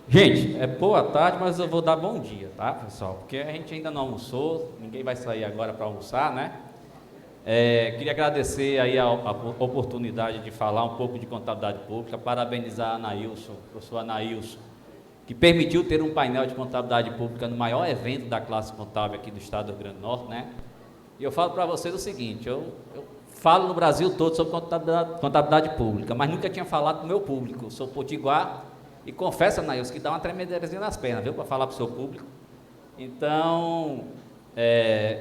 Gente, boa tarde, mas eu vou dar bom dia, tá, pessoal? Porque a gente ainda não almoçou, ninguém vai sair agora para almoçar, né? Queria agradecer aí a oportunidade de falar um pouco de contabilidade pública, parabenizar a Anailson, o professor Anailson, que permitiu ter um painel de contabilidade pública no maior evento da classe contábil aqui do estado do Rio Grande do Norte, né? E eu falo para vocês o seguinte, eu falo no Brasil todo sobre contabilidade pública, mas nunca tinha falado com o meu público. Eu sou potiguar e confesso, Anailson, que dá uma tremedeirazinha nas pernas, viu, para falar para o seu público. Então,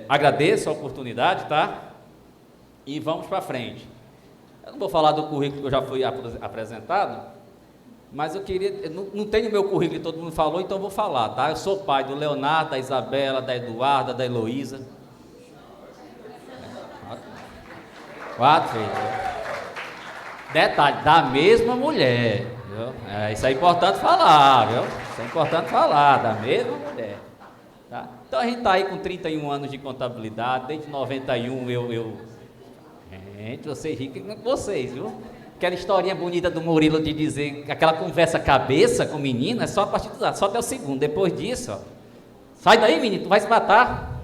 agradeço a oportunidade, tá? E vamos para frente. Eu não vou falar do currículo que eu já fui apresentado, mas eu queria, não tenho meu currículo que todo mundo falou, então eu vou falar, tá? Eu sou pai do Leonardo, da Isabela, da Eduarda, da Heloísa. 4 filhos. Detalhe, da mesma mulher, viu? Isso é importante falar, viu? Isso é importante falar, da mesma mulher. Tá? Então a gente está aí com 31 anos de contabilidade, desde 91 Gente, vocês ricos com vocês, viu? Aquela historinha bonita do Murilo de dizer que aquela conversa cabeça com o menino é só a partir só até o segundo. Depois disso, ó, sai daí, menino, tu vai se matar.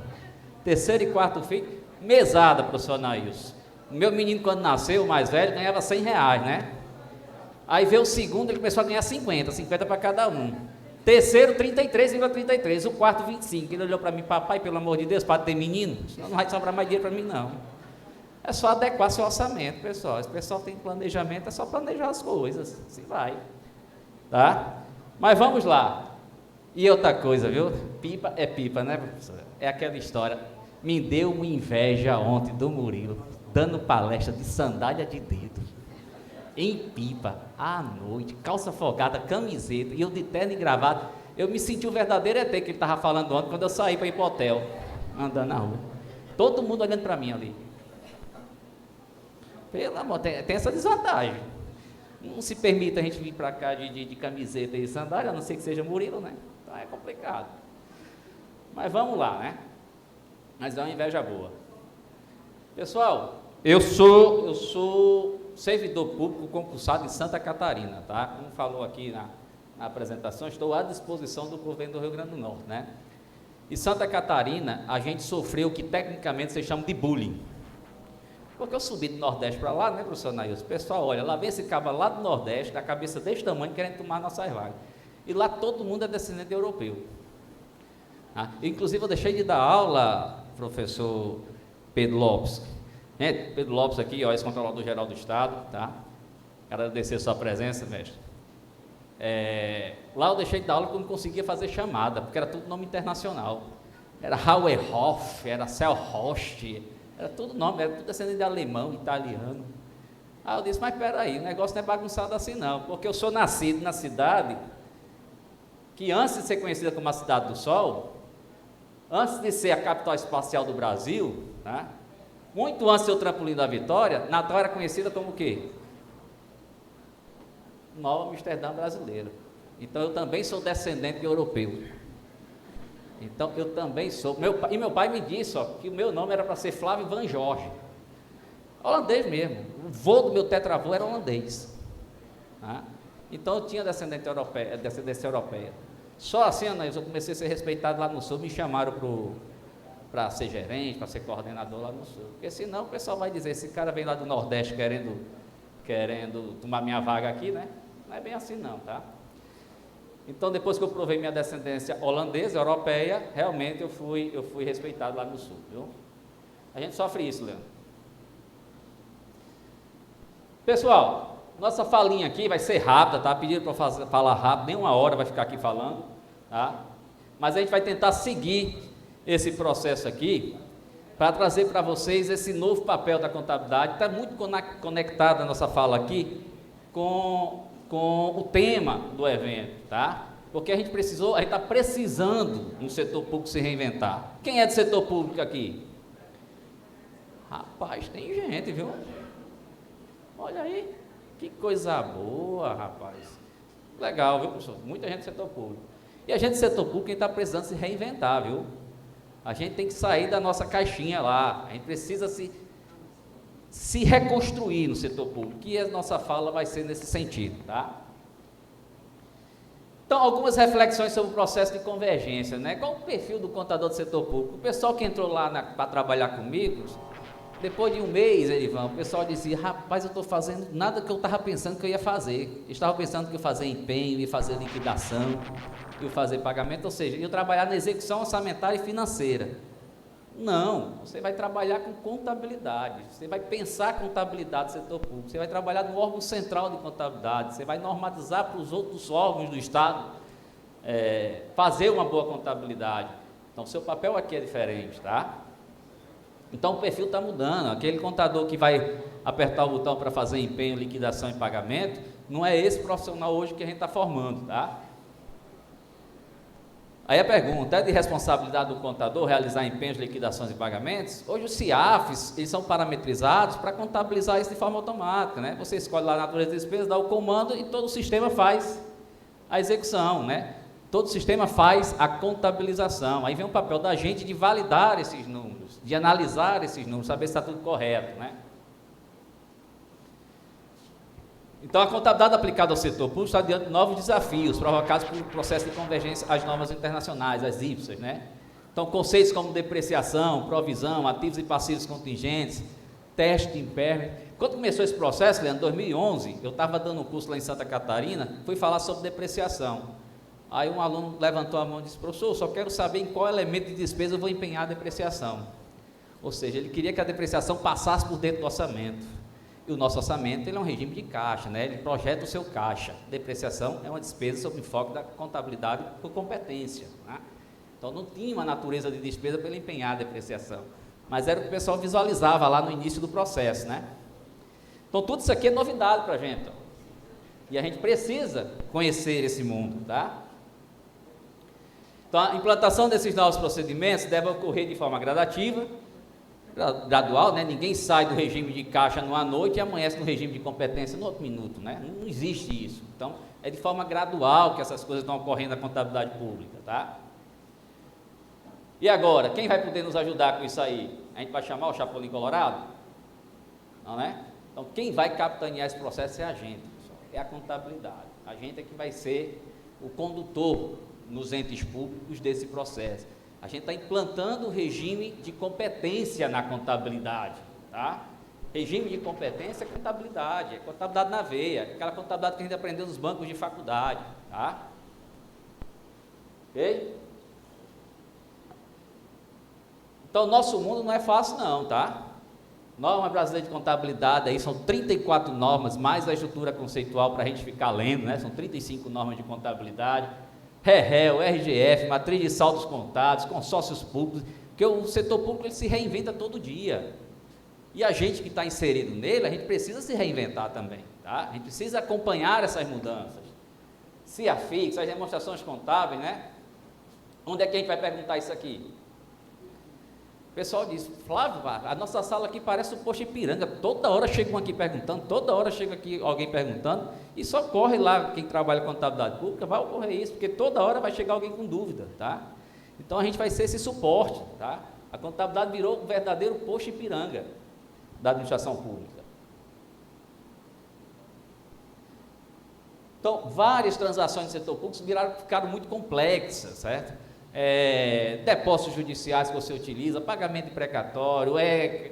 Terceiro e quarto filho, mesada, professor Anailson. O meu menino, quando nasceu, o mais velho, ganhava R$100, né? Aí veio o segundo, ele começou a ganhar 50 para cada um. Terceiro, 33,33. O quarto, 25. Ele olhou para mim, papai, pelo amor de Deus, para ter menino, senão não vai sobrar mais dinheiro para mim, não. É só adequar seu orçamento, pessoal. Se o pessoal tem planejamento, é só planejar as coisas, assim vai. Tá? Mas vamos lá. E outra coisa, viu? Pipa é pipa, né, professor? É aquela história. Me deu uma inveja ontem do Murilo, dando palestra de sandália de dedo, em Pipa, à noite, calça folgada, camiseta, e eu de terno e gravata. Eu me senti o verdadeiro ET que ele estava falando ontem, quando eu saí para ir para o hotel, andando na rua. Todo mundo olhando para mim ali. Pelo amor, tem essa desvantagem. Não se permite a gente vir para cá de camiseta e sandália, a não ser que seja Murilo, né? Então é complicado. Mas vamos lá, né? Mas é uma inveja boa. Pessoal, eu sou servidor público concursado em Santa Catarina, tá? Como falou aqui na apresentação, estou à disposição do governo do Rio Grande do Norte, né? E Santa Catarina, a gente sofreu o que tecnicamente se chama de bullying. Porque eu subi do Nordeste para lá, né, professor Nailson? O pessoal, olha, lá vem esse cabra lá do Nordeste, da cabeça desse tamanho, querendo tomar nossas vagas. E lá todo mundo é descendente europeu. Inclusive, eu deixei de dar aula, professor Pedro Lopes. Pedro Lopes aqui, ó, ex-controlador-geral do Estado, tá? Quero agradecer a sua presença, mestre. Lá eu deixei de dar aula porque eu não conseguia fazer chamada, porque era tudo nome internacional. Era Hauerhoff, era Selhost, era tudo nome, era tudo descendente de alemão, italiano. Aí eu disse, mas peraí, o negócio não é bagunçado assim não, porque eu sou nascido na cidade que antes de ser conhecida como a Cidade do Sol, antes de ser a capital espacial do Brasil, tá? Muito antes de ser o trampolim da Vitória, Natal era conhecida como o quê? Nova Amsterdã brasileira. Então eu também sou descendente de europeu. Então eu também sou. Meu pai me disse, ó, que o meu nome era para ser Flávio Van Jorge. Holandês mesmo. O vô do meu tetravô era holandês. Tá? Então eu tinha descendência europeia. Só assim, Anaís, eu comecei a ser respeitado lá no Sul. Me chamaram para ser gerente, para ser coordenador lá no Sul. Porque senão o pessoal vai dizer, esse cara vem lá do Nordeste querendo tomar minha vaga aqui, né? Não é bem assim não, tá? Então, depois que eu provei minha descendência holandesa, europeia, realmente eu fui respeitado lá no Sul, viu? A gente sofre isso, Leandro. Pessoal, nossa falinha aqui vai ser rápida, tá? Pediram para falar rápido, nem uma hora vai ficar aqui falando, tá? Mas a gente vai tentar seguir esse processo aqui, para trazer para vocês esse novo papel da contabilidade. Está muito conectada a nossa fala aqui com o tema do evento, tá? Porque a gente está precisando no setor público se reinventar. Quem é do setor público aqui? Rapaz, tem gente, viu? Olha aí, que coisa boa, rapaz. Legal, viu, professor? Muita gente do setor público. E a gente do setor público está precisando se reinventar, viu? A gente tem que sair da nossa caixinha lá, a gente precisa se reconstruir no setor público, e a nossa fala vai ser nesse sentido, tá? Então, algumas reflexões sobre o processo de convergência, né? Qual o perfil do contador do setor público? O pessoal que entrou lá para trabalhar comigo, depois de um mês, Erivan, o pessoal dizia, rapaz, eu estou fazendo nada que eu estava pensando que eu ia fazer. Eu estava pensando que eu ia fazer empenho, ia fazer liquidação, ia fazer pagamento, ou seja, ia trabalhar na execução orçamentária e financeira. Não, você vai trabalhar com contabilidade, você vai pensar a contabilidade do setor público, você vai trabalhar no órgão central de contabilidade, você vai normatizar para os outros órgãos do Estado, fazer uma boa contabilidade. Então, seu papel aqui é diferente, tá? Então, o perfil está mudando. Aquele contador que vai apertar o botão para fazer empenho, liquidação e pagamento, não é esse profissional hoje que a gente está formando, tá? Aí a pergunta, é de responsabilidade do contador realizar empenhos, liquidações e pagamentos? Hoje os CIAFs, eles são parametrizados para contabilizar isso de forma automática, né? Você escolhe lá a natureza de despesa, dá o comando e todo o sistema faz a execução, né? Todo o sistema faz a contabilização. Aí vem o papel da gente de validar esses números, de analisar esses números, saber se está tudo correto, né? Então, a contabilidade aplicada ao setor público está diante de novos desafios provocados pelo processo de convergência às normas internacionais, as IPSAS, né? Então, conceitos como depreciação, provisão, ativos e passivos contingentes, teste de impairment. Quando começou esse processo, Leandro, em 2011, eu estava dando um curso lá em Santa Catarina, fui falar sobre depreciação. Aí um aluno levantou a mão e disse, professor, só quero saber em qual elemento de despesa eu vou empenhar a depreciação. Ou seja, ele queria que a depreciação passasse por dentro do orçamento. E o nosso orçamento, ele é um regime de caixa, né? Ele projeta o seu caixa. Depreciação é uma despesa sob enfoque da contabilidade por competência, né? Então, não tinha uma natureza de despesa para ele empenhar a depreciação. Mas era o que o pessoal visualizava lá no início do processo, né? Então, tudo isso aqui é novidade para a gente, ó. E a gente precisa conhecer esse mundo, tá? Então, a implantação desses novos procedimentos deve ocorrer de forma gradativa, gradual, né? Ninguém sai do regime de caixa numa noite e amanhece no regime de competência no outro minuto, né? Não existe isso. Então, é de forma gradual que essas coisas estão ocorrendo na contabilidade pública, tá? E agora, quem vai poder nos ajudar com isso aí? A gente vai chamar o Chapolin Colorado? Não, né? Então, quem vai capitanear esse processo é a gente, pessoal. É a contabilidade. A gente é que vai ser o condutor nos entes públicos desse processo. A gente está implantando o regime de competência na contabilidade, tá? Regime de competência é contabilidade na veia, aquela contabilidade que a gente aprendeu nos bancos de faculdade, tá? Ok? Então, o nosso mundo não é fácil não, tá? Norma brasileira de contabilidade, aí são 34 normas, mais a estrutura conceitual para a gente ficar lendo, né? São 35 normas de contabilidade. REL, RGF, matriz de saldos contados, consórcios públicos, porque o setor público ele se reinventa todo dia. E a gente que está inserido nele, a gente precisa se reinventar também, tá? A gente precisa acompanhar essas mudanças. CIAFIX, as demonstrações contábeis, né? Onde é que a gente vai perguntar isso aqui? O pessoal diz, Flávio, a nossa sala aqui parece um posto Ipiranga, toda hora chega um aqui perguntando, toda hora chega aqui alguém perguntando, e só corre lá, quem trabalha com contabilidade pública, vai ocorrer isso, porque toda hora vai chegar alguém com dúvida, tá? Então, a gente vai ser esse suporte, tá? A contabilidade virou um verdadeiro posto Ipiranga da administração pública. Então, várias transações do setor público ficaram muito complexas, certo? Depósitos judiciais que você utiliza, pagamento de precatório,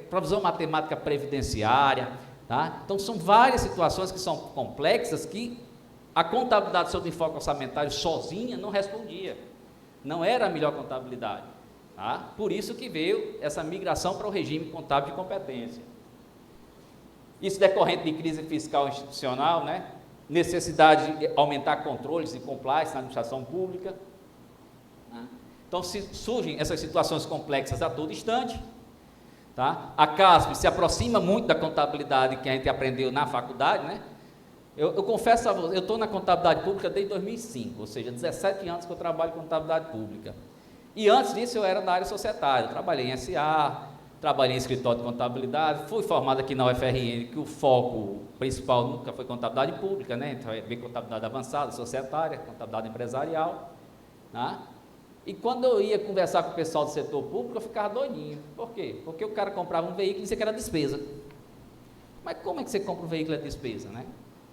provisão matemática previdenciária, tá? Então, são várias situações que são complexas que a contabilidade sob enfoque orçamentário sozinha não respondia, não era a melhor contabilidade, tá? Por isso que veio essa migração para o regime contábil de competência. Isso decorrente de crise fiscal institucional, né? Necessidade de aumentar controles e compliance na administração pública. Então, surgem essas situações complexas a todo instante, tá? A CASP se aproxima muito da contabilidade que a gente aprendeu na faculdade, né? Eu confesso a você, eu estou na contabilidade pública desde 2005, ou seja, 17 anos que eu trabalho com contabilidade pública. E antes disso eu era da área societária, eu trabalhei em SA, trabalhei em escritório de contabilidade, fui formado aqui na UFRN, que o foco principal nunca foi contabilidade pública, né? Então, veio contabilidade avançada, societária, contabilidade empresarial, né? E quando eu ia conversar com o pessoal do setor público, eu ficava doidinho. Por quê? Porque o cara comprava um veículo e dizia que era despesa. Mas como é que você compra um veículo e é despesa, né?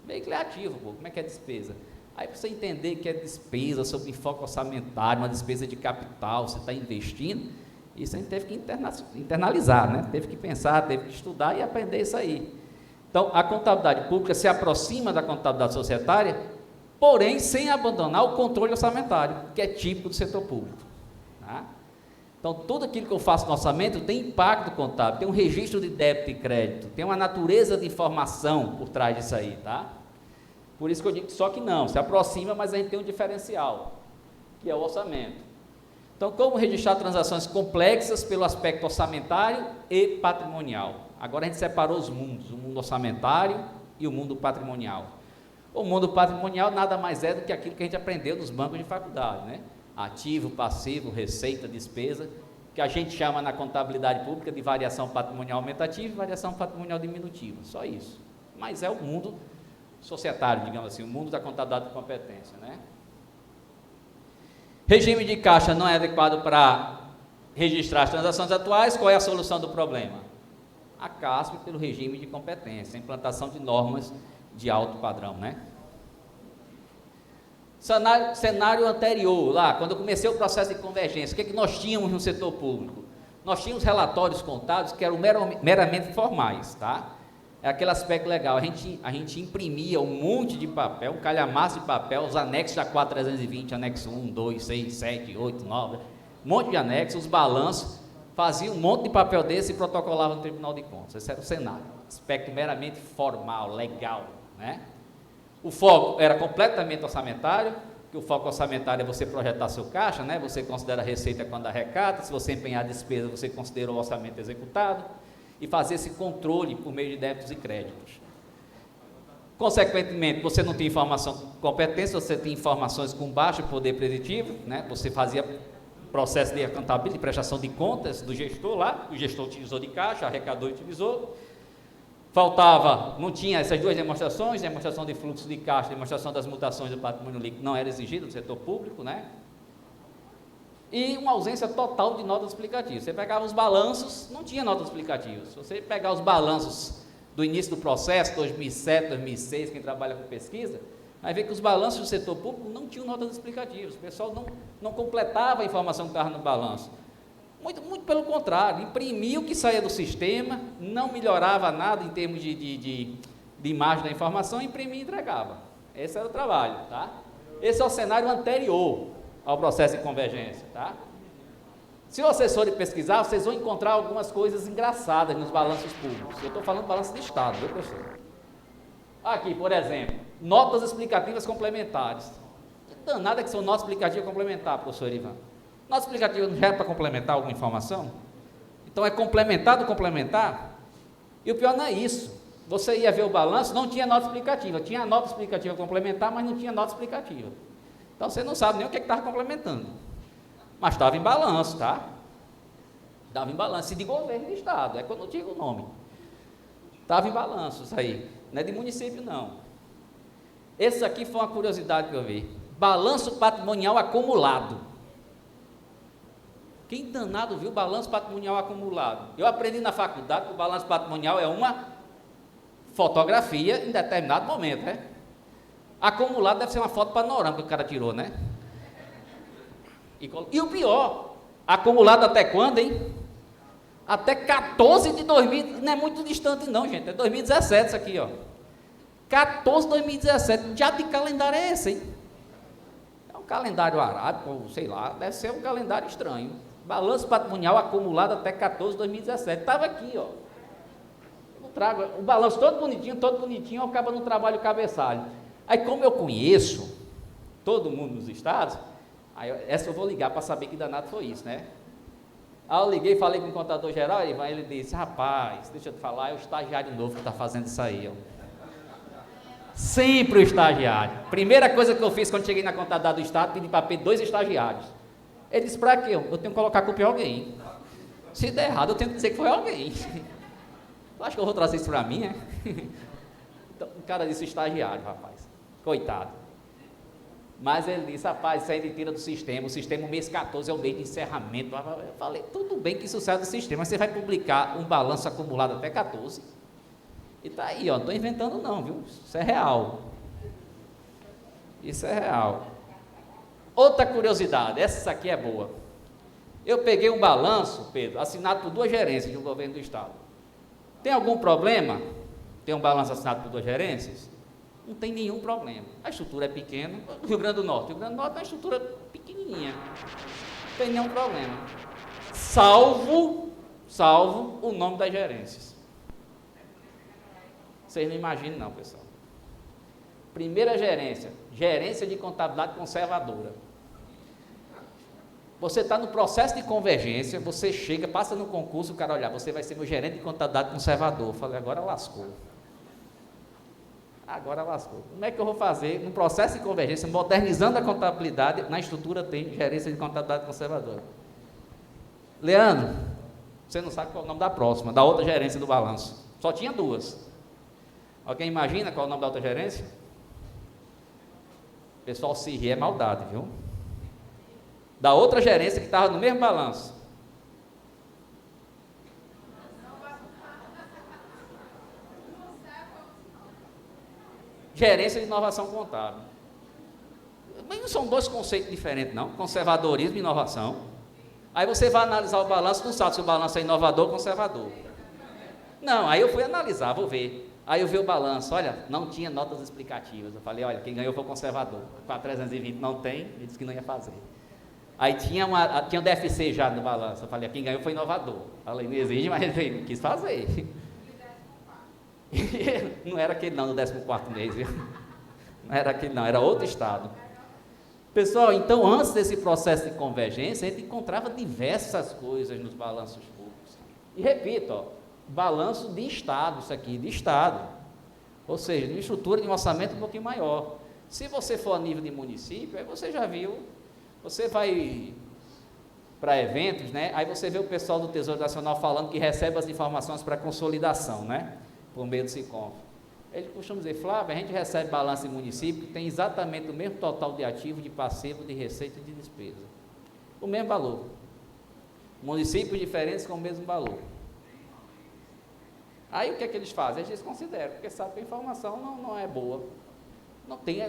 Veículo é ativo, pô. Como é que é despesa? Aí para você entender que é despesa sob enfoque orçamentário, uma despesa de capital, você está investindo, isso a gente teve que internalizar, né? Teve que pensar, teve que estudar e aprender isso aí. Então, a contabilidade pública se aproxima da contabilidade societária, porém sem abandonar o controle orçamentário, que é típico do setor público. Tá? Então, tudo aquilo que eu faço no orçamento tem impacto contábil, tem um registro de débito e crédito, tem uma natureza de informação por trás disso aí, tá? Por isso que eu digo que só que não, se aproxima, mas a gente tem um diferencial, que é o orçamento. Então, como registrar transações complexas pelo aspecto orçamentário e patrimonial? Agora a gente separou os mundos, o mundo orçamentário e o mundo patrimonial. O mundo patrimonial nada mais é do que aquilo que a gente aprendeu nos bancos de faculdade, né? Ativo, passivo, receita, despesa, que a gente chama na contabilidade pública de variação patrimonial aumentativa e variação patrimonial diminutiva, só isso. Mas é o mundo societário, digamos assim, o mundo da contabilidade de competência, né? Regime de caixa não é adequado para registrar as transações atuais. Qual é a solução do problema? A CASP pelo regime de competência, a implantação de normas de alto padrão, né? Cenário anterior, lá, quando eu comecei o processo de convergência, o que, é que nós tínhamos no setor público? Nós tínhamos relatórios contábeis que eram meramente formais, tá? É aquele aspecto legal, a gente imprimia um monte de papel, um calhamaço de papel, os anexos da 4320, anexo 1, 2, 6, 7, 8, 9, um monte de anexos, os balanços, fazia um monte de papel desse e protocolava no Tribunal de Contas. Esse era o cenário, aspecto meramente formal, legal, né? O foco era completamente orçamentário, que o foco orçamentário é você projetar seu caixa, né? Você considera a receita quando arrecada, se você empenhar a despesa, você considera o orçamento executado, e fazer esse controle por meio de débitos e créditos. Consequentemente, você não tinha informação com competência, você tinha informações com baixo poder preditivo, né? Você fazia processo de contabilidade, de prestação de contas do gestor lá, o gestor utilizou de caixa, arrecador utilizou, faltava, não tinha essas duas demonstrações, demonstração de fluxo de caixa, demonstração das mutações do patrimônio líquido, não era exigido do setor público, né? E uma ausência total de notas explicativas. Você pegava os balanços, não tinha notas explicativas. Se você pegar os balanços do início do processo, 2007, 2006, quem trabalha com pesquisa, vai ver que os balanços do setor público não tinham notas explicativas. O pessoal não completava a informação que estava no balanço. Muito pelo contrário, imprimia o que saía do sistema, não melhorava nada em termos de imagem da informação, imprimia e entregava. Esse era o trabalho, tá? Esse é o cenário anterior ao processo de convergência, tá? Se vocês forem pesquisar, vocês vão encontrar algumas coisas engraçadas nos balanços públicos. Eu estou falando de balanço de Estado, viu, professor? Aqui, por exemplo, notas explicativas complementares. Que danada que são notas explicativas complementares, professor Ivan? Nota explicativa não já é para complementar alguma informação? Então é complementar do complementar? E o pior não é isso. Você ia ver o balanço, não tinha nota explicativa. Tinha a nota explicativa complementar, mas não tinha nota explicativa. Então você não sabe nem o que estava complementando. Mas estava em balanço, tá? Estava em balanço. E de governo de Estado, é quando eu digo o nome. Estava em balanço, isso aí. Não é de município, não. Esse aqui foi uma curiosidade que eu vi. Balanço patrimonial acumulado. Quem danado viu balanço patrimonial acumulado? Eu aprendi na faculdade que o balanço patrimonial é uma fotografia em determinado momento, né? Acumulado deve ser uma foto panorâmica que o cara tirou, né? E o pior, acumulado até quando, hein? Até 14 de 2000, não é muito distante não, gente, é 2017 isso aqui, ó. 14 de 2017, que diabo de calendário é esse, hein? É um calendário arábico, ou sei lá, deve ser um calendário estranho. Balanço patrimonial acumulado até 14 de 2017, estava aqui, ó. Eu trago o balanço todo bonitinho, acaba no trabalho cabeçalho. Aí, como eu conheço todo mundo nos estados, essa eu vou ligar para saber que danado foi isso, né? Aí eu liguei, falei com o contador geral, ele disse, rapaz, deixa eu te falar, é o estagiário novo que está fazendo isso aí, ó. Sempre o estagiário. Primeira coisa que eu fiz quando cheguei na contabilidade do estado, pedi para 2 estagiários. Ele disse, para quê? Eu tenho que colocar a culpa em alguém. Se der errado, eu tenho que dizer que foi alguém. Eu acho que eu vou trazer isso para mim, né? Então, o cara disse estagiário, rapaz. Coitado. Mas ele disse, rapaz, isso aí ele tira do sistema. O sistema, o mês 14 é o mês de encerramento. Eu falei, tudo bem que isso sai do sistema, mas você vai publicar um balanço acumulado até 14. E tá aí, ó, não estou inventando não, viu? Isso é real. Isso é real. Outra curiosidade, essa aqui é boa. Eu peguei um balanço, Pedro, assinado por 2 gerências do governo do estado. Tem algum problema? Tem um balanço assinado por 2 gerências? Não tem nenhum problema. A estrutura é pequena. Rio Grande do Norte é uma estrutura pequenininha. Não tem nenhum problema. Salvo o nome das gerências. Vocês não imaginam não, pessoal. Primeira gerência, gerência de contabilidade conservadora. Você está no processo de convergência, você chega, passa no concurso, o cara olha, você vai ser meu gerente de contabilidade conservador. Eu falei, agora lascou. Agora lascou. Como é que eu vou fazer no processo de convergência, modernizando a contabilidade, na estrutura tem gerência de contabilidade conservadora. Leandro, você não sabe qual é o nome da próxima, da outra gerência do balanço. Só tinha 2. Alguém imagina qual é o nome da outra gerência? O pessoal se ri, é maldade, viu? Da outra gerência que estava no mesmo balanço. Gerência de inovação contábil. Mas não são 2 conceitos diferentes, não. Conservadorismo e inovação. Aí você vai analisar o balanço, não sabe se o balanço é inovador ou conservador. Não, aí eu fui analisar, vou ver. Aí eu vi o balanço, olha, não tinha notas explicativas. Eu falei, olha, quem ganhou foi o conservador. Para 320 não tem, ele disse que não ia fazer. Aí tinha o DFC já no balanço. Eu falei, quem ganhou foi inovador. Falei, não exige, mas ele quis fazer. Não era aquele não, no 14º mês, viu? Não era aquele não, era outro estado. Pessoal, então antes desse processo de convergência, a gente encontrava diversas coisas nos balanços públicos. E repito, ó, balanço de estado, isso aqui, de estado. Ou seja, de uma estrutura de um orçamento um pouquinho maior. Se você for a nível de município, aí você já viu, você vai para eventos, né? Aí você vê o pessoal do Tesouro Nacional falando que recebe as informações para consolidação, né? Por meio do SICOM. Ele costuma dizer, Flávio, a gente recebe balanço em município que tem exatamente o mesmo total de ativo, de passivo, de receita e de despesa. O mesmo valor. Municípios diferentes com o mesmo valor. Aí o que é que eles fazem? Eles consideram, porque sabem que a informação não é boa. Não tem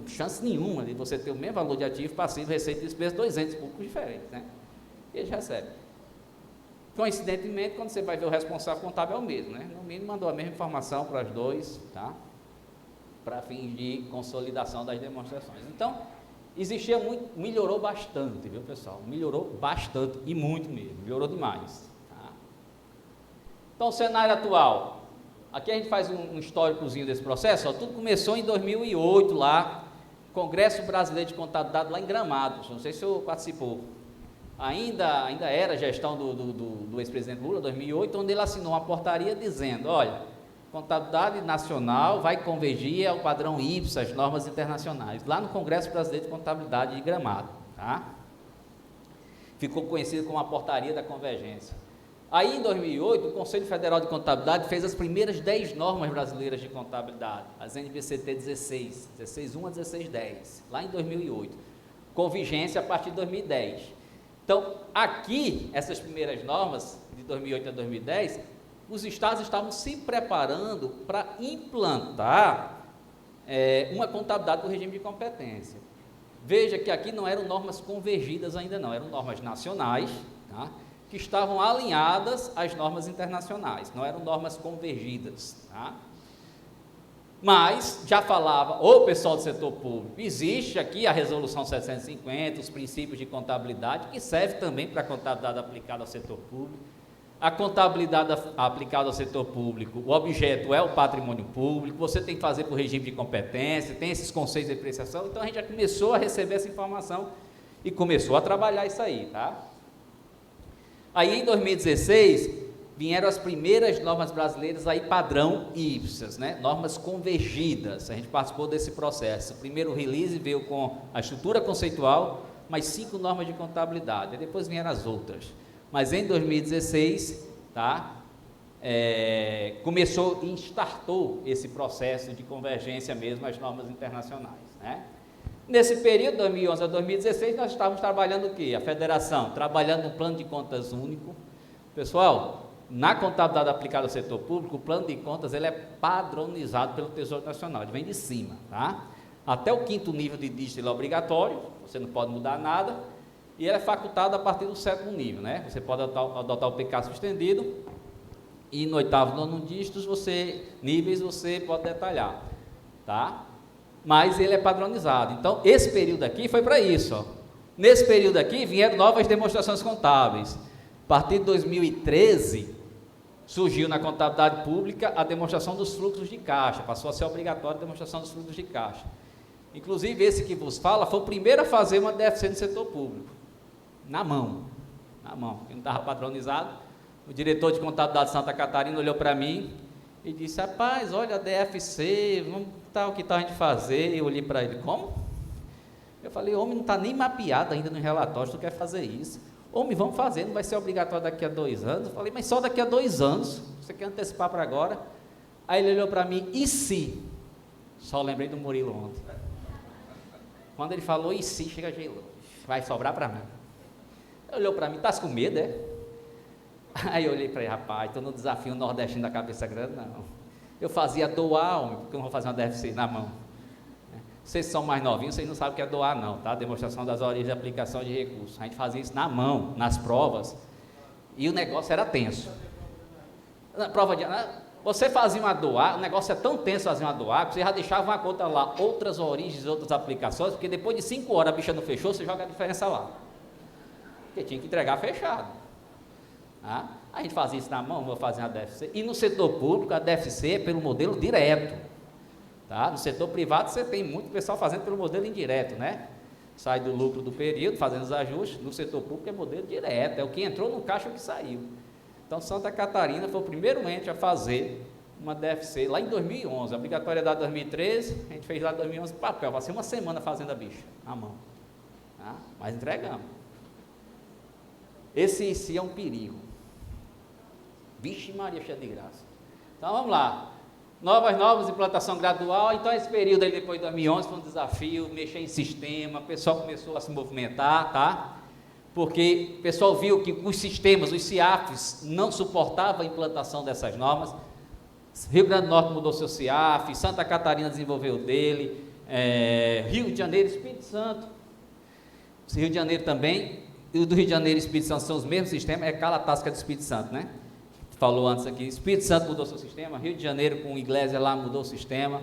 chance nenhuma de você ter o mesmo valor de ativo, passivo, receita e despesa, 2 entes públicos diferentes, né? E eles recebem. Coincidentemente, quando você vai ver o responsável contábil é o mesmo, né? No mínimo mandou a mesma informação para os 2, tá? Para fins de consolidação das demonstrações. Então, existia muito, melhorou bastante, viu, pessoal? Melhorou bastante e muito mesmo, melhorou demais. Tá? Então, o cenário atual, aqui a gente faz um históricozinho desse processo, ó, tudo começou em 2008 lá, Congresso Brasileiro de Contabilidade lá em Gramados, não sei se o senhor participou. Ainda era a gestão do ex-presidente Lula, 2008, onde ele assinou uma portaria dizendo, olha, contabilidade nacional vai convergir ao padrão IPSA, as normas internacionais, lá no Congresso Brasileiro de Contabilidade de Gramado, tá? Ficou conhecido como a portaria da convergência. Aí, em 2008, o Conselho Federal de Contabilidade fez as primeiras 10 normas brasileiras de contabilidade, as NBCT 16, 16.1 a 16.10, lá em 2008, com vigência a partir de 2010. Então, aqui, essas primeiras normas, de 2008 a 2010, os estados estavam se preparando para implantar uma contabilidade do regime de competência. Veja que aqui não eram normas convergidas ainda não, eram normas nacionais, tá? Que estavam alinhadas às normas internacionais, não eram normas convergidas, tá? Mas já falava, o pessoal do setor público, existe aqui a resolução 750, os princípios de contabilidade, que serve também para a contabilidade aplicada ao setor público. A contabilidade aplicada ao setor público, o objeto é o patrimônio público, você tem que fazer por regime de competência, tem esses conceitos de depreciação, então a gente já começou a receber essa informação e começou a trabalhar isso aí, tá? Aí em 2016, vieram as primeiras normas brasileiras aí padrão IPSAS, né? Normas convergidas, a gente participou desse processo. O primeiro release veio com a estrutura conceitual, mais 5 normas de contabilidade, e depois vieram as outras. Mas em 2016, tá? Começou e startou esse processo de convergência mesmo às normas internacionais, né? Nesse período, 2011 a 2016, nós estávamos trabalhando o quê? A federação, trabalhando no plano de contas único. Pessoal, na contabilidade aplicada ao setor público, o plano de contas ele é padronizado pelo Tesouro Nacional, ele vem de cima, tá? até o 5º nível de dígito ele é obrigatório, você não pode mudar nada, e ele é facultado a partir do 7º nível, né? Você pode adotar o PK estendido, e no 8º e 9º dígitos, níveis você pode detalhar, tá? Mas ele é padronizado. Então, esse período aqui foi para isso, ó. Nesse período aqui, vieram novas demonstrações contábeis. A partir de 2013, surgiu na contabilidade pública a demonstração dos fluxos de caixa, passou a ser obrigatória a demonstração dos fluxos de caixa. Inclusive, esse que vos fala foi o primeiro a fazer uma DFC no setor público, na mão, que não estava padronizado. O diretor de contabilidade de Santa Catarina olhou para mim e disse: rapaz, olha a DFC, vamos tal, que tal a gente fazer? Eu olhei para ele: como? Eu falei: homem, não está nem mapeado ainda no relatório, tu quer fazer isso? Homem, vamos fazer, não vai ser obrigatório daqui a 2 anos. Eu falei: mas só daqui a 2 anos, você quer antecipar para agora? Aí ele olhou para mim: e se? Só lembrei do Murilo ontem. Quando ele falou e se, chega gelou, vai sobrar para mim. Ele olhou para mim: tá com medo, é? Aí eu olhei para ele: rapaz, estou no desafio nordestino da cabeça grande, não. Eu fazia doar, homem, porque eu não vou fazer uma DFC na mão. Vocês são mais novinhos, vocês não sabem o que é doar não, tá? Demonstração das origens de aplicação de recursos. A gente fazia isso na mão, nas provas, e o negócio era tenso. Na prova de... Você fazia uma doar, o negócio é tão tenso fazer uma doar, que você já deixava uma conta lá, outras origens, outras aplicações, porque depois de 5 horas a bicha não fechou, você joga a diferença lá. Porque tinha que entregar fechado. Tá? A gente fazia isso na mão, vou fazer uma DFC. E no setor público, a DFC é pelo modelo direto. Tá? No setor privado, você tem muito pessoal fazendo pelo modelo indireto, né? Sai do lucro do período, fazendo os ajustes. No setor público é modelo direto, é o que entrou no caixa e o que saiu. Então, Santa Catarina foi o primeiro ente a fazer uma DFC lá em 2011, a obrigatoriedade de 2013, a gente fez lá em 2011 papel, passei uma semana fazendo a bicha, na mão, tá? Mas entregamos. Esse é um perigo. Vixe Maria, cheia de graça. Então, vamos lá. Novas, implantação gradual. Então, esse período aí, depois de 2011, foi um desafio, mexer em sistema, o pessoal começou a se movimentar, tá? Porque o pessoal viu que os sistemas, os CIAFs, não suportavam a implantação dessas normas. Rio Grande do Norte mudou seu CIAF, Santa Catarina desenvolveu o dele, Rio de Janeiro, Espírito Santo, Rio de Janeiro também, e o do Rio de Janeiro e Espírito Santo são os mesmos sistemas, é Cala-Tasca do Espírito Santo, né? Falou antes aqui, Espírito Santo mudou seu sistema, Rio de Janeiro com Iglesia lá mudou o sistema,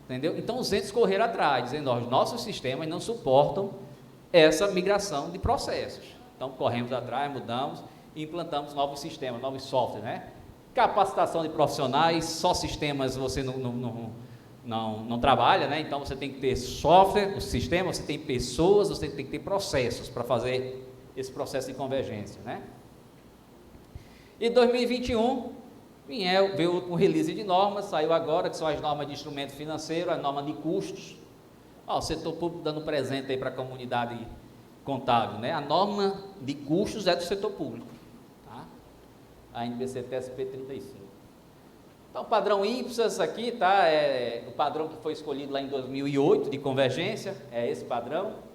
entendeu? Então os entes correram atrás, dizendo: os nossos sistemas não suportam essa migração de processos. Então corremos atrás, mudamos e implantamos novos sistemas, novos softwares, né? Capacitação de profissionais, só sistemas você não trabalha, né? Então você tem que ter software, o sistema, você tem pessoas, você tem que ter processos para fazer esse processo de convergência, né? E 2021 veio o último release de normas, saiu agora, que são as normas de instrumento financeiro, a norma de custos. O setor público dando presente aí para a comunidade contábil, né? A norma de custos é do setor público, tá? A NBC-TSP 35. Então, o padrão IPSAS aqui, tá? É o padrão que foi escolhido lá em 2008 de convergência, é esse padrão.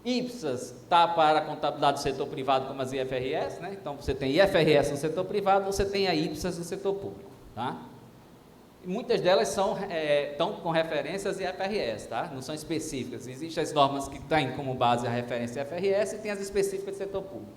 IPSAS está para a contabilidade do setor privado, como as IFRS, né? Então, você tem IFRS no setor privado, você tem a IPSAS no setor público, tá? E muitas delas estão com referências IFRS, tá? Não são específicas. Existem as normas que têm como base a referência IFRS e tem as específicas do setor público.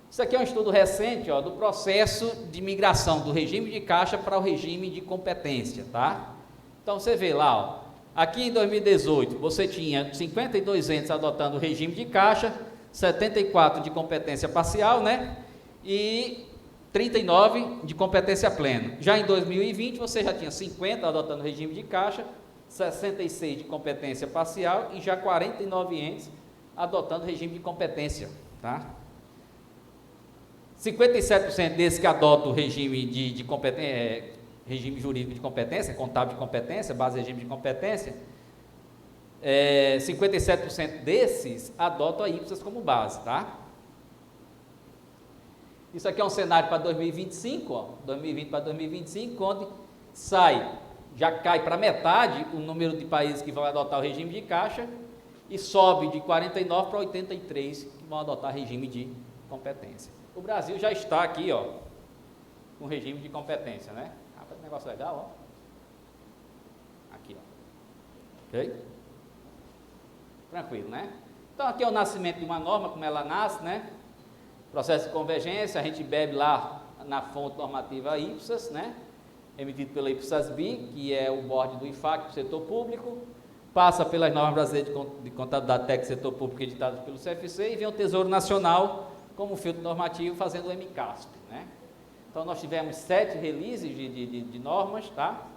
Isso aqui é um estudo recente, ó, do processo de migração do regime de caixa para o regime de competência, tá? Então, você vê lá, ó, aqui em 2018, você tinha 52 entes adotando o regime de caixa, 74 de competência parcial, né? E 39 de competência plena. Já em 2020, você já tinha 50 adotando o regime de caixa, 66 de competência parcial e já 49 entes adotando o regime de competência, tá? 57% desses que adotam o regime de competência, regime jurídico de competência, contábil de competência, base de regime de competência, 57% desses adotam a IPSAS como base, tá? Isso aqui é um cenário para 2025, ó, 2020 para 2025, onde já cai para metade o número de países que vão adotar o regime de caixa e sobe de 49 para 83 que vão adotar regime de competência. O Brasil já está aqui, ó, com regime de competência, né? Rapaz, que negócio legal, ó. Aqui, ó. Ok? Tranquilo, né? Então aqui é o nascimento de uma norma, como ela nasce, né? Processo de convergência, a gente bebe lá na fonte normativa IPSAS, né? Emitido pela IPSAS-B, que é o board do IFAC do setor público, passa pelas normas brasileiras de contabilidade técnica do setor público editadas pelo CFC e vem o Tesouro Nacional como filtro normativo fazendo o MCASP, né? Então nós tivemos 7 releases de normas, tá?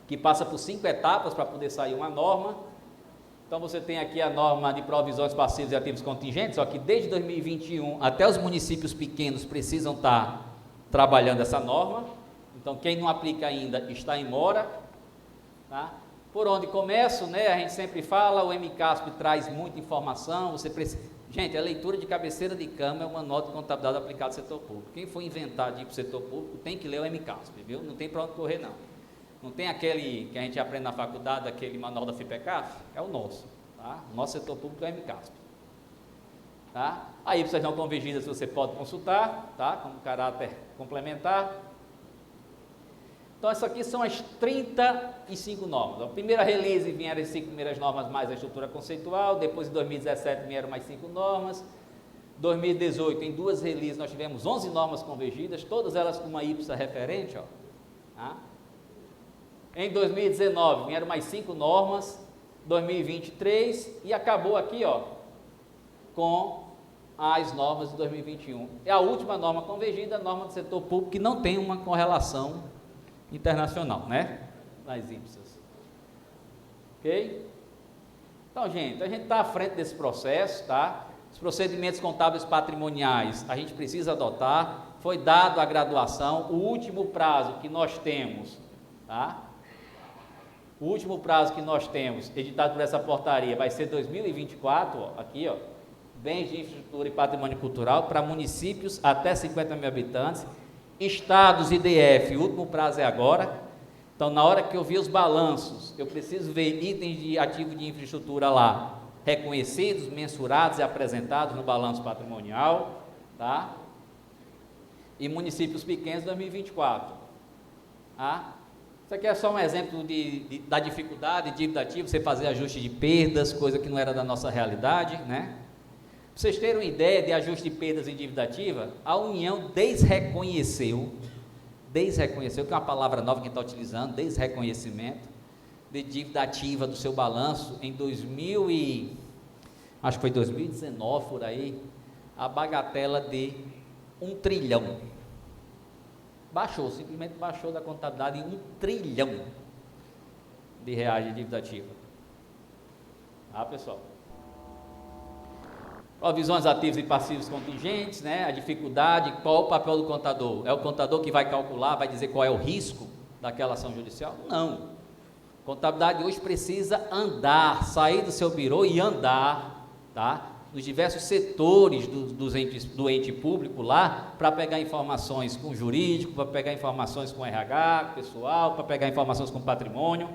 Que passa por 5 etapas para poder sair uma norma. Então você tem aqui a norma de provisões passivos e ativos contingentes, só que desde 2021 até os municípios pequenos precisam estar trabalhando essa norma. Então quem não aplica ainda está em mora, tá? Por onde começo, né? A gente sempre fala, o MCASP traz muita informação, você precisa... Gente, a leitura de cabeceira de cama é uma nota de contabilidade aplicada ao setor público. Quem for inventar de ir para o setor público tem que ler o MCASP, viu? Não tem para onde correr, não. Não tem aquele que a gente aprende na faculdade, aquele manual da FIPECAF? É o nosso, tá? O nosso setor público é o MCASP. Tá? Aí, vocês não convergidas, você pode consultar, tá? Como caráter complementar. Então, essas aqui são as 35 normas. A primeira release vieram as 5 primeiras normas mais a estrutura conceitual, depois em 2017 vieram mais 5 normas, 2018 em 2 releases nós tivemos 11 normas convergidas, todas elas com uma IPSA referente, ó, tá? Em 2019 vieram mais 5 normas, 2023 e acabou aqui, ó, com as normas de 2021. É a última norma convergida, a norma do setor público, que não tem uma correlação internacional, né? Nas IPSAS. Ok? Então, gente, a gente está à frente desse processo, tá? Os procedimentos contábeis patrimoniais a gente precisa adotar. Foi dado a graduação, o último prazo que nós temos, tá? O último prazo que nós temos, editado por essa portaria, vai ser 2024, ó, aqui, ó, bens de infraestrutura e patrimônio cultural para municípios até 50 mil habitantes, estados e DF, o último prazo é agora. Então, na hora que eu ver os balanços, eu preciso ver itens de ativo de infraestrutura lá, reconhecidos, mensurados e apresentados no balanço patrimonial, tá? E municípios pequenos, 2024, tá? Isso aqui é só um exemplo da dificuldade de dívida ativa, você fazer ajuste de perdas, coisa que não era da nossa realidade, né? Para vocês terem uma ideia de ajuste de perdas em dívida ativa, a União desreconheceu, que é uma palavra nova que a gente está utilizando, desreconhecimento de dívida ativa do seu balanço em acho que foi 2019 por aí, a bagatela de 1 trilhão. Baixou, simplesmente baixou da contabilidade em 1 trilhão de reais de dívida ativa. Tá, pessoal? Provisões ativos e passivos contingentes, né? A dificuldade, qual o papel do contador? É o contador que vai calcular, vai dizer qual é o risco daquela ação judicial? Não. Contabilidade hoje precisa andar, sair do seu birô e andar, tá? Nos diversos setores do ente público lá, para pegar informações com o jurídico, para pegar informações com o RH, com o pessoal, para pegar informações com o patrimônio.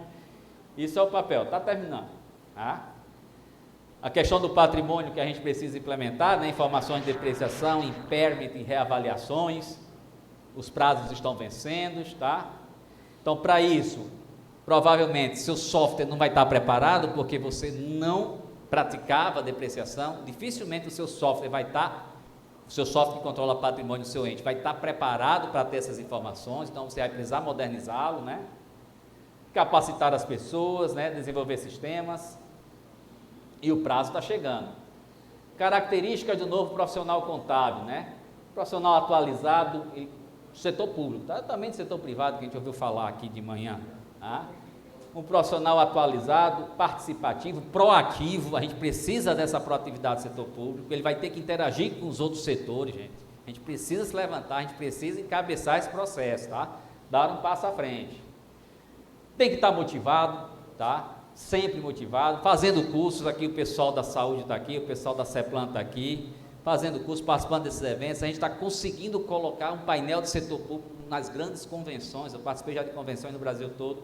Isso é o papel, está terminando, tá? A questão do patrimônio que a gente precisa implementar, né? Informações de depreciação, impairment e reavaliações, os prazos estão vencendo, tá? Então, para isso, provavelmente, seu software não vai estar preparado, porque você não praticava depreciação, dificilmente o seu software vai estar, o seu software que controla patrimônio do seu ente, vai estar preparado para ter essas informações, então você vai precisar modernizá-lo, né? Capacitar as pessoas, né? Desenvolver sistemas, e o prazo está chegando. Características do novo profissional contábil, né? Profissional atualizado, e setor público, tá? Também do setor privado, que a gente ouviu falar aqui de manhã, tá? Um profissional atualizado, participativo, proativo, a gente precisa dessa proatividade do setor público, ele vai ter que interagir com os outros setores, gente. A gente precisa se levantar, a gente precisa encabeçar esse processo, tá? Dar um passo à frente. Tem que estar motivado, tá? Sempre motivado, fazendo cursos, aqui o pessoal da saúde está aqui, o pessoal da CEPLAN está aqui, fazendo cursos, participando desses eventos, a gente está conseguindo colocar um painel do setor público nas grandes convenções, eu participei já de convenções no Brasil todo,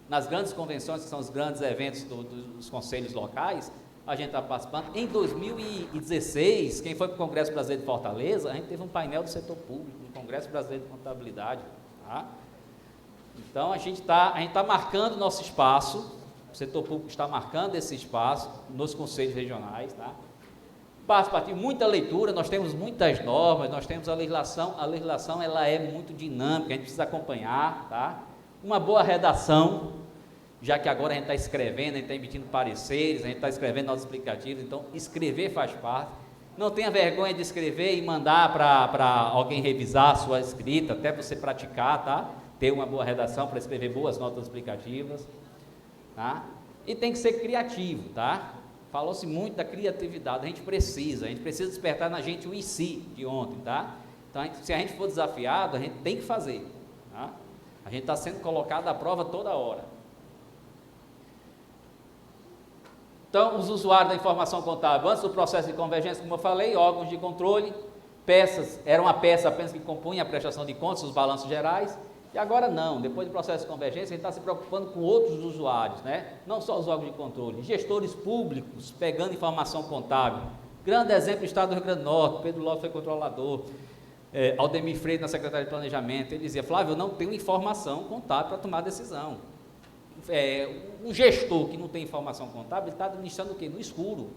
nas grandes convenções, que são os grandes eventos dos conselhos locais, a gente está participando. Em 2016, quem foi para o Congresso Brasileiro de Fortaleza, a gente teve um painel do setor público, no Congresso Brasileiro de Contabilidade, tá? Então, a gente tá marcando nosso espaço, O setor público está marcando esse espaço nos conselhos regionais, tá? Participativo, muita leitura, nós temos muitas normas, nós temos a legislação ela é muito dinâmica, a gente precisa acompanhar, tá? Uma boa redação, já que agora a gente está escrevendo, a gente está emitindo pareceres, a gente está escrevendo nossos explicativos, então escrever faz parte. Não tenha vergonha de escrever e mandar para alguém revisar a sua escrita, até você praticar, tá? Ter uma boa redação para escrever boas notas explicativas, tá? E tem que ser criativo, tá? Falou-se muito da criatividade, a gente precisa despertar na gente o em si de ontem, tá? Então, se a gente for desafiado, a gente tem que fazer, tá? A gente está sendo colocado à prova toda hora. Então, os usuários da informação contábil, antes do processo de convergência, como eu falei, órgãos de controle, peças, era uma peça apenas que compunha a prestação de contas, os balanços gerais, e agora não, depois do processo de convergência, a gente está se preocupando com outros usuários, né? Não só os órgãos de controle, gestores públicos, pegando informação contábil. Grande exemplo, o Estado do Rio Grande do Norte, Pedro Lopes foi controlador, Aldemir Freire na Secretaria de Planejamento, ele dizia, Flávio, eu não tenho informação contábil para tomar decisão. Um gestor que não tem informação contábil, ele está administrando o quê? No escuro,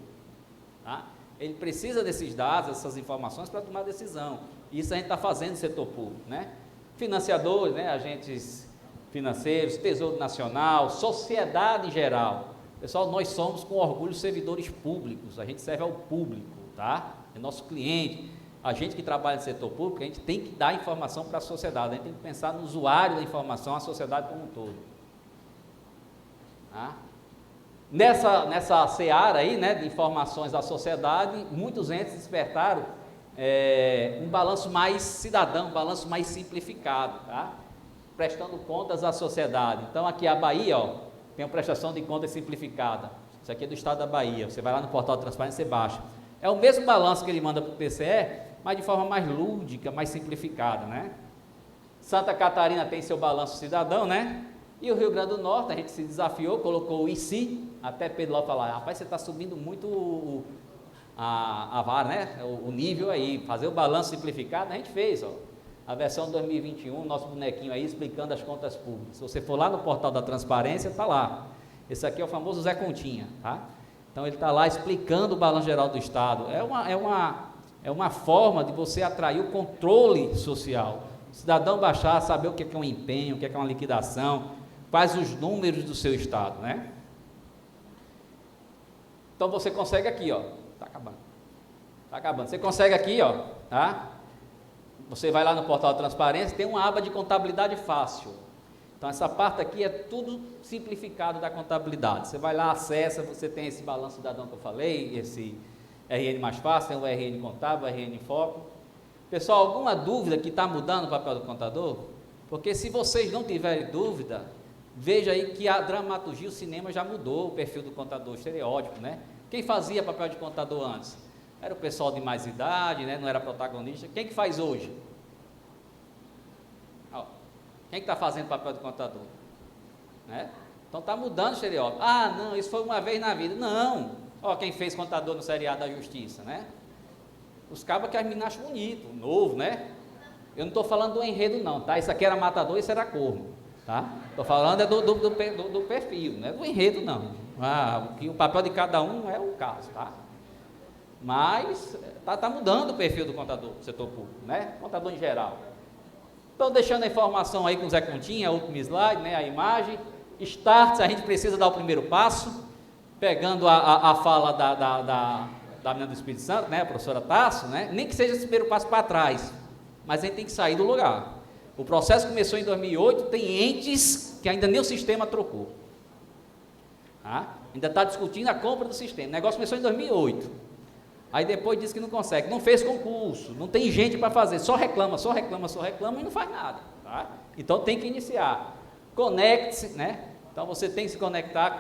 tá? Ele precisa desses dados, dessas informações para tomar decisão. Isso a gente está fazendo no setor público, né? Financiadores, né? Agentes financeiros, Tesouro Nacional, sociedade em geral. Pessoal, nós somos com orgulho servidores públicos, a gente serve ao público, tá? É nosso cliente. A gente que trabalha no setor público, a gente tem que dar informação para a sociedade, a gente tem que pensar no usuário da informação, a sociedade como um todo. Tá? Nessa seara aí, né, de informações da sociedade, muitos entes despertaram um balanço mais cidadão, um balanço mais simplificado, tá? Prestando contas à sociedade. Então aqui a Bahia, ó, tem uma prestação de contas simplificada, isso aqui é do estado da Bahia, você vai lá no portal de transparência e você baixa. É o mesmo balanço que ele manda para o TCE, mas de forma mais lúdica, mais simplificada, né? Santa Catarina tem seu balanço cidadão, né? E o Rio Grande do Norte, a gente se desafiou, colocou o IC, até Pedro Lopes falar, rapaz, você está subindo muito a vara, né? O nível aí, fazer o balanço simplificado, a gente fez, ó. A versão 2021, nosso bonequinho aí, explicando as contas públicas. Se você for lá no portal da transparência, está lá. Esse aqui é o famoso Zé Continha, tá? Então ele está lá explicando o balanço geral do Estado. É uma forma de você atrair o controle social. O cidadão baixar, saber o que é um empenho, o que é uma liquidação, quais os números do seu Estado, né? Então você consegue aqui, ó, tá acabando, você consegue aqui, ó, tá? Você vai lá no portal de transparência, tem uma aba de contabilidade fácil. Então essa parte aqui é tudo simplificado da contabilidade. Você vai lá, acessa, você tem esse balanço cidadão que eu falei, esse RN mais fácil, tem o RN contábil, o RN foco. Pessoal, alguma dúvida que está mudando o papel do contador? Porque se vocês não tiverem dúvida, veja aí que a dramaturgia, o cinema já mudou o perfil do contador, estereótipo, né? Quem fazia papel de contador antes? Era o pessoal de mais idade, né? Não era protagonista. Quem que faz hoje? Ó, quem que está fazendo papel de contador? Né? Então está mudando o estereótipo. Ah, não, isso foi uma vez na vida. Não. Ó, quem fez contador no seriado da Justiça, né? Os cabos que as meninas acham bonito, novo, né? Eu não estou falando do enredo não, tá? Isso aqui era matador, isso era corno, tá? Estou falando do perfil, não é do enredo não. O papel de cada um é o caso, tá? Mas tá mudando o perfil do contador do setor público, né? Contador em geral. Então, deixando a informação aí com o Zé Continha, último slide, né? A imagem. Start, a gente precisa dar o primeiro passo, pegando a fala da menina do Espírito Santo, né? A professora Tasso, né? Nem que seja esse primeiro passo para trás, mas a gente tem que sair do lugar. O processo começou em 2008, tem entes que ainda nem o sistema trocou. Tá? Ainda está discutindo a compra do sistema. O negócio começou em 2008. Aí depois diz que não consegue, não fez concurso, não tem gente para fazer, só reclama e não faz nada, tá? Então tem que iniciar. Conecte-se, né? Então você tem que se conectar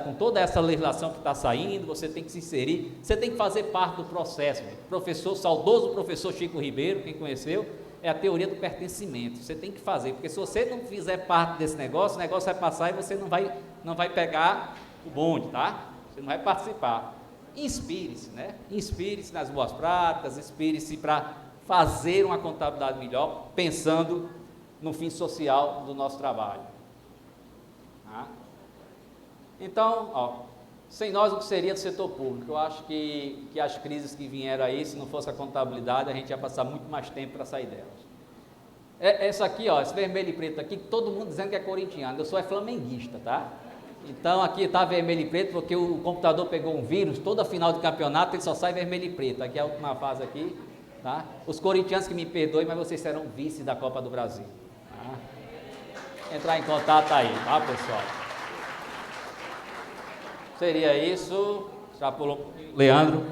com toda essa legislação que está saindo, você tem que se inserir, você tem que fazer parte do processo. Saudoso professor Chico Ribeiro, quem conheceu, é a teoria do pertencimento. Você tem que fazer, porque se você não fizer parte desse negócio, o negócio vai passar e você não vai pegar o bonde, tá? Você não vai participar. Inspire-se, né? Inspire-se nas boas práticas, inspire-se para fazer uma contabilidade melhor, pensando no fim social do nosso trabalho. Tá? Então, ó, sem nós o que seria do setor público? Eu acho que as crises que vieram aí, se não fosse a contabilidade, a gente ia passar muito mais tempo para sair delas. Essa aqui, ó, esse vermelho e preto aqui, todo mundo dizendo que é corintiano, eu sou flamenguista, tá? Então aqui está vermelho e preto porque o computador pegou um vírus, toda final de campeonato ele só sai vermelho e preto. Aqui é a última fase aqui, tá? Os corintianos que me perdoem, mas vocês serão vice da Copa do Brasil. Tá? Entrar em contato aí, tá, pessoal? Seria isso. Já pulou, Leandro.